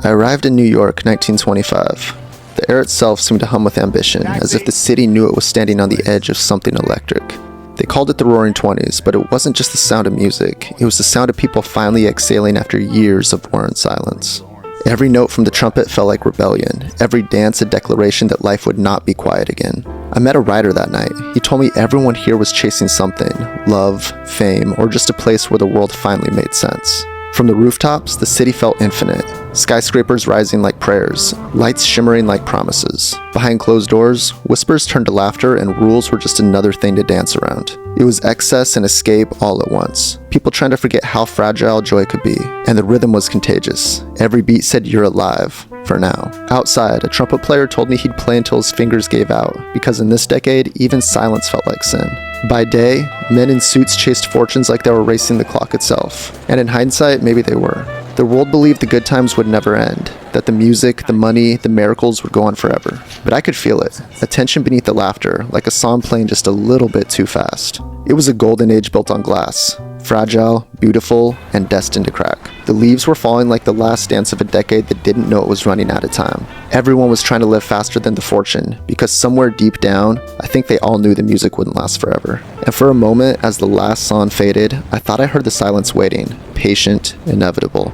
I arrived in New York, 1925. The air itself seemed to hum with ambition, as if the city knew it was standing on the edge of something electric. They called it the Roaring Twenties, but it wasn't just the sound of music, it was the sound of people finally exhaling after years of war and silence. Every note from the trumpet felt like rebellion, every dance a declaration that life would not be quiet again. I met a writer that night. He told me everyone here was chasing something, love, fame, or just a place where the world finally made sense. From the rooftops, the city felt infinite. Skyscrapers rising like prayers, lights shimmering like promises. Behind closed doors, whispers turned to laughter and rules were just another thing to dance around. It was excess and escape all at once. People trying to forget how fragile joy could be. And the rhythm was contagious. Every beat said you're alive, for now. Outside, a trumpet player told me he'd play until his fingers gave out, because in this decade, even silence felt like sin. By day, men in suits chased fortunes like they were racing the clock itself. And in hindsight, maybe they were. The world believed the good times would never end, that the music, the money, the miracles would go on forever. But I could feel it, a tension beneath the laughter, like a song playing just a little bit too fast. It was a golden age built on glass, fragile, beautiful, and destined to crack. The leaves were falling like the last dance of a decade that didn't know it was running out of time. Everyone was trying to live faster than the fortune, because somewhere deep down, I think they all knew the music wouldn't last forever. And for a moment, as the last song faded, I thought I heard the silence waiting, patient, inevitable.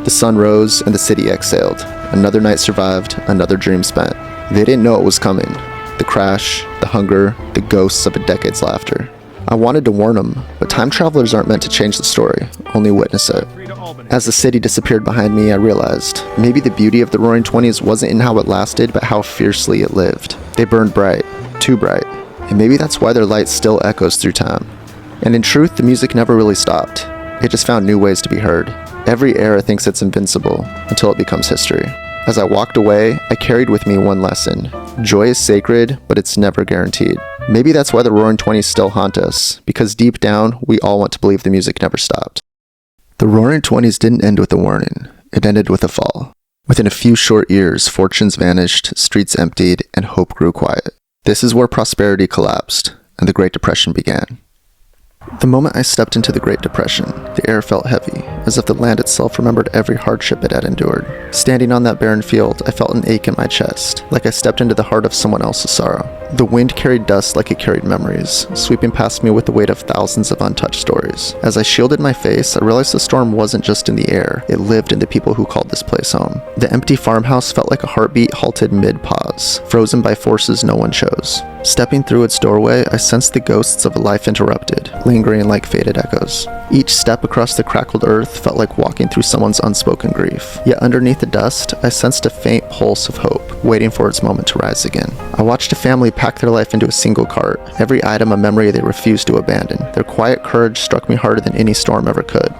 The sun rose and the city exhaled. Another night survived, another dream spent. They didn't know it was coming. The crash, the hunger, the ghosts of a decade's laughter. I wanted to warn them, but time travelers aren't meant to change the story, only witness it. As the city disappeared behind me, I realized maybe the beauty of the Roaring Twenties wasn't in how it lasted, but how fiercely it lived. They burned bright, too bright, and maybe that's why their light still echoes through time. And in truth, the music never really stopped. It just found new ways to be heard. Every era thinks it's invincible, until it becomes history. As I walked away, I carried with me one lesson. Joy is sacred, but it's never guaranteed. Maybe that's why the Roaring Twenties still haunt us, because deep down, we all want to believe the music never stopped. The Roaring Twenties didn't end with a warning. It ended with a fall. Within a few short years, fortunes vanished, streets emptied, and hope grew quiet. This is where prosperity collapsed, and the Great Depression began. The moment I stepped into the Great Depression, the air felt heavy, as if the land itself remembered every hardship it had endured. Standing on that barren field, I felt an ache in my chest, like I stepped into the heart of someone else's sorrow. The wind carried dust like it carried memories, sweeping past me with the weight of thousands of untouched stories. As I shielded my face, I realized the storm wasn't just in the air, it lived in the people who called this place home. The empty farmhouse felt like a heartbeat halted mid-pause, frozen by forces no one chose. Stepping through its doorway, I sensed the ghosts of a life interrupted, lingering like faded echoes. Each step across the crackled earth felt like walking through someone's unspoken grief. Yet underneath the dust, I sensed a faint pulse of hope, waiting for its moment to rise again. I watched a family pack their life into a single cart, every item a memory they refused to abandon. Their quiet courage struck me harder than any storm ever could.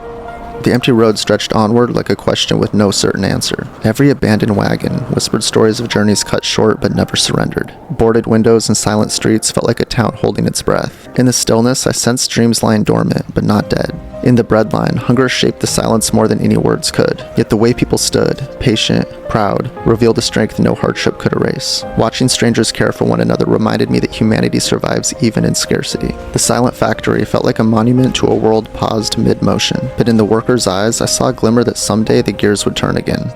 The empty road stretched onward like a question with no certain answer. Every abandoned wagon whispered stories of journeys cut short but never surrendered. Boarded windows and silent streets felt like a town holding its breath. In the stillness, I sensed dreams lying dormant, but not dead. In the breadline, hunger shaped the silence more than any words could. Yet the way people stood, patient, proud, revealed a strength no hardship could erase. Watching strangers care for one another reminded me that humanity survives even in scarcity. The silent factory felt like a monument to a world paused mid-motion, but in the workers' eyes, I saw a glimmer that someday the gears would turn again.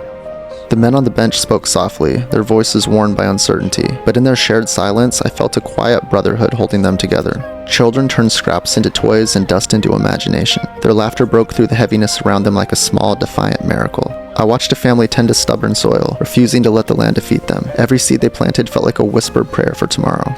The men on the bench spoke softly, their voices worn by uncertainty, but in their shared silence, I felt a quiet brotherhood holding them together. Children turned scraps into toys and dust into imagination. Their laughter broke through the heaviness around them like a small, defiant miracle. I watched a family tend to stubborn soil, refusing to let the land defeat them. Every seed they planted felt like a whispered prayer for tomorrow.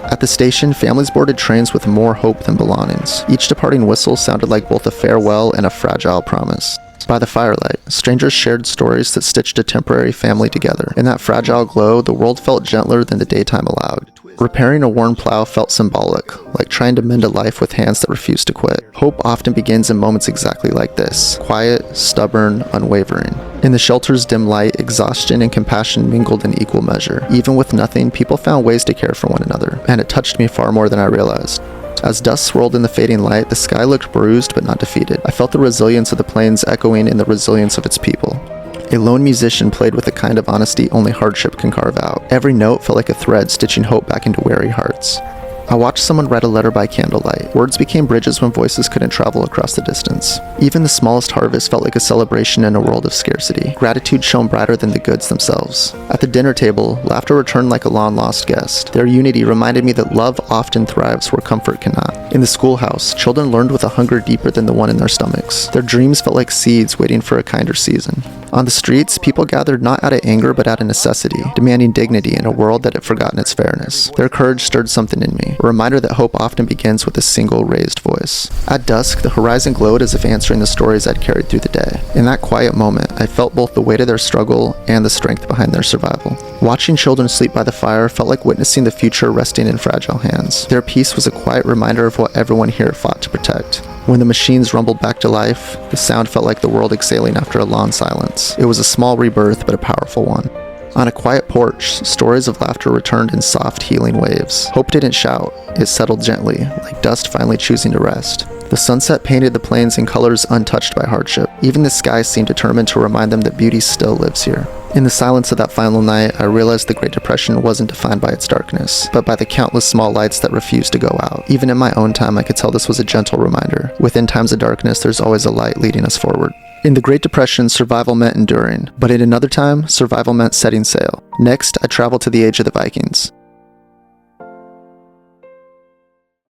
At the station, families boarded trains with more hope than belongings. Each departing whistle sounded like both a farewell and a fragile promise. By the firelight, strangers shared stories that stitched a temporary family together. In that fragile glow, the world felt gentler than the daytime allowed. Repairing a worn plow felt symbolic, like trying to mend a life with hands that refused to quit. Hope often begins in moments exactly like this, quiet, stubborn, unwavering. In the shelter's dim light, exhaustion and compassion mingled in equal measure. Even with nothing, people found ways to care for one another, and it touched me far more than I realized. As dust swirled in the fading light, the sky looked bruised but not defeated. I felt the resilience of the plains echoing in the resilience of its people. A lone musician played with a kind of honesty only hardship can carve out. Every note felt like a thread stitching hope back into weary hearts. I watched someone write a letter by candlelight. Words became bridges when voices couldn't travel across the distance. Even the smallest harvest felt like a celebration in a world of scarcity. Gratitude shone brighter than the goods themselves. At the dinner table, laughter returned like a long-lost guest. Their unity reminded me that love often thrives where comfort cannot. In the schoolhouse, children learned with a hunger deeper than the one in their stomachs. Their dreams felt like seeds waiting for a kinder season. On the streets, people gathered not out of anger but out of necessity, demanding dignity in a world that had forgotten its fairness. Their courage stirred something in me, a reminder that hope often begins with a single raised voice. At dusk, the horizon glowed as if answering the stories I'd carried through the day. In that quiet moment, I felt both the weight of their struggle and the strength behind their survival. Watching children sleep by the fire felt like witnessing the future resting in fragile hands. Their peace was a quiet reminder of what everyone here fought to protect. When the machines rumbled back to life, the sound felt like the world exhaling after a long silence. It was a small rebirth, but a powerful one. On a quiet porch, stories of laughter returned in soft, healing waves. Hope didn't shout. It settled gently, like dust finally choosing to rest. The sunset painted the plains in colors untouched by hardship. Even the sky seemed determined to remind them that beauty still lives here. In the silence of that final night, I realized the Great Depression wasn't defined by its darkness, but by the countless small lights that refused to go out. Even in my own time, I could tell this was a gentle reminder. Within times of darkness, there's always a light leading us forward. In the Great Depression, survival meant enduring, but in another time, survival meant setting sail. Next, I traveled to the age of the Vikings.